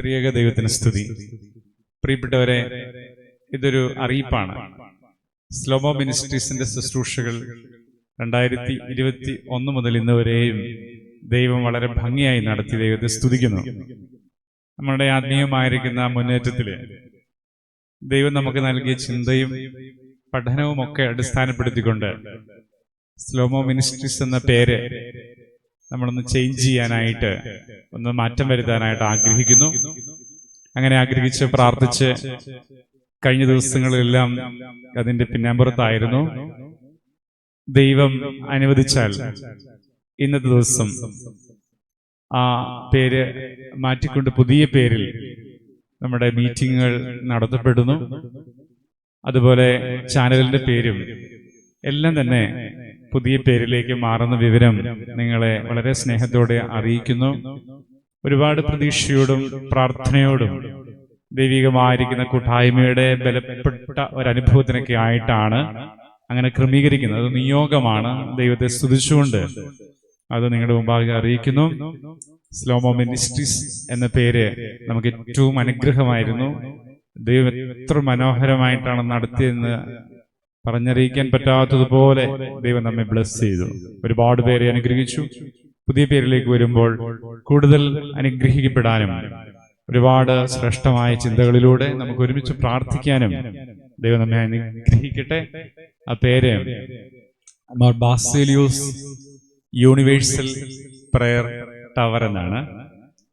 ത്രിയേക ദൈവത്തിന് സ്തുതി. പ്രിയപ്പെട്ടവരെ, ഇതൊരു അറിയിപ്പാണ്. സ്ലോമോ മിനിസ്ട്രീസിന്റെ ശുശ്രൂഷകൾ 2021 മുതൽ ഇന്ന് വരെയും ദൈവം വളരെ ഭംഗിയായി നടത്തി ദൈവത്തെ സ്തുതിക്കുന്നു. നമ്മുടെ ആത്മീയമായിരിക്കുന്ന മുന്നേറ്റത്തില് ദൈവം നമുക്ക് നൽകിയ ചിന്തയും പഠനവും ഒക്കെ അടിസ്ഥാനപ്പെടുത്തിക്കൊണ്ട് സ്ലോമോ മിനിസ്ട്രീസ് എന്ന പേര് നമ്മളൊന്ന് ചേഞ്ച് ചെയ്യാനായിട്ട്, ഒന്ന് മാറ്റം വരുത്താനായിട്ട് ആഗ്രഹിക്കുന്നു. അങ്ങനെ ആഗ്രഹിച്ച് പ്രാർത്ഥിച്ച് കഴിഞ്ഞ ദിവസങ്ങളിലെല്ലാം അതിന്റെ പിന്നാമ്പുറത്തായിരുന്നു. ദൈവം അനുവദിച്ചാൽ ഇന്നത്തെ ദിവസം ആ പേര് മാറ്റിക്കൊണ്ട് പുതിയ പേരിൽ നമ്മുടെ മീറ്റിങ്ങുകൾ നടത്തപ്പെടുന്നു. അതുപോലെ ചാനലിന്റെ പേരും എല്ലാം തന്നെ പുതിയ പേരിലേക്ക് മാറുന്ന വിവരം നിങ്ങളെ വളരെ സ്നേഹത്തോടെ അറിയിക്കുന്നു. ഒരുപാട് പ്രതീക്ഷയോടും പ്രാർത്ഥനയോടും ദൈവികമായിരിക്കുന്ന കൂട്ടായ്മയുടെ ബലപ്പെട്ട ഒരനുഭവത്തിനൊക്കെ ആയിട്ടാണ് അങ്ങനെ ക്രമീകരിക്കുന്നത്. അത് നിയോഗമാണ്. ദൈവത്തെ സ്തുതിച്ചുകൊണ്ട് അത് നിങ്ങളുടെ മുമ്പാകെ അറിയിക്കുന്നു. സ്ലോമോ മിനിസ്ട്രീസ് എന്ന പേര് നമുക്ക് ഏറ്റവും അനുഗ്രഹമായിരുന്നു. ദൈവം എത്ര മനോഹരമായിട്ടാണ് നടത്തിയെന്ന് പറഞ്ഞറിയിക്കാൻ പറ്റാത്തതുപോലെ ദൈവം നമ്മെ ബ്ലസ് ചെയ്തു. ഒരുപാട് പേരെ അനുഗ്രഹിച്ചു. പുതിയ പേരിലേക്ക് വരുമ്പോൾ കൂടുതൽ അനുഗ്രഹിക്കപ്പെടാനും ഒരുപാട് ശ്രേഷ്ഠമായ ചിന്തകളിലൂടെ നമുക്ക് ഒരുമിച്ച് പ്രാർത്ഥിക്കാനും ദൈവം നമ്മെ അനുഗ്രഹിക്കട്ടെ. ആ പേര് ബാസിലിയോസ് യൂണിവേഴ്സൽ പ്രയർ ടവർ എന്നാണ്.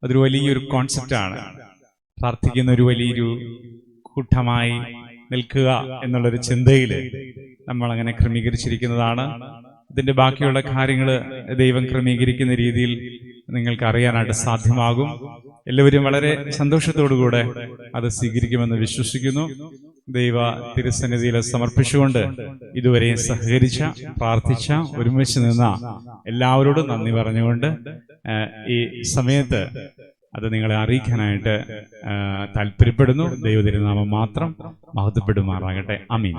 അതൊരു വലിയൊരു കോൺസെപ്റ്റാണ്. പ്രാർത്ഥിക്കുന്ന ഒരു വലിയൊരു കൂട്ടമായി നിൽക്കുക എന്നുള്ളൊരു ചിന്തയിൽ നമ്മൾ അങ്ങനെ ക്രമീകരിച്ചിരിക്കുന്നതാണ്. ഇതിന്റെ ബാക്കിയുള്ള കാര്യങ്ങൾ ദൈവം ക്രമീകരിക്കുന്ന രീതിയിൽ നിങ്ങൾക്ക് അറിയാനായിട്ട് സാധ്യമാകും. എല്ലാവരും വളരെ സന്തോഷത്തോടുകൂടെ അത് സ്വീകരിക്കുമെന്ന് വിശ്വസിക്കുന്നു. ദൈവ തിരുസന്നിധിയിൽ സമർപ്പിച്ചുകൊണ്ട് ഇതുവരെയും സഹകരിച്ച, പ്രാർത്ഥിച്ച, ഒരുമിച്ച് നിന്ന എല്ലാവരോടും നന്ദി പറഞ്ഞുകൊണ്ട് ഈ സമയത്ത് അത് നിങ്ങളെ അറിയിക്കാനായിട്ട് താല്പര്യപ്പെടുന്നു. ദൈവ തിരുനാമം മാത്രം മഹത്വപ്പെടുമാറാകട്ടെ. ആമീൻ.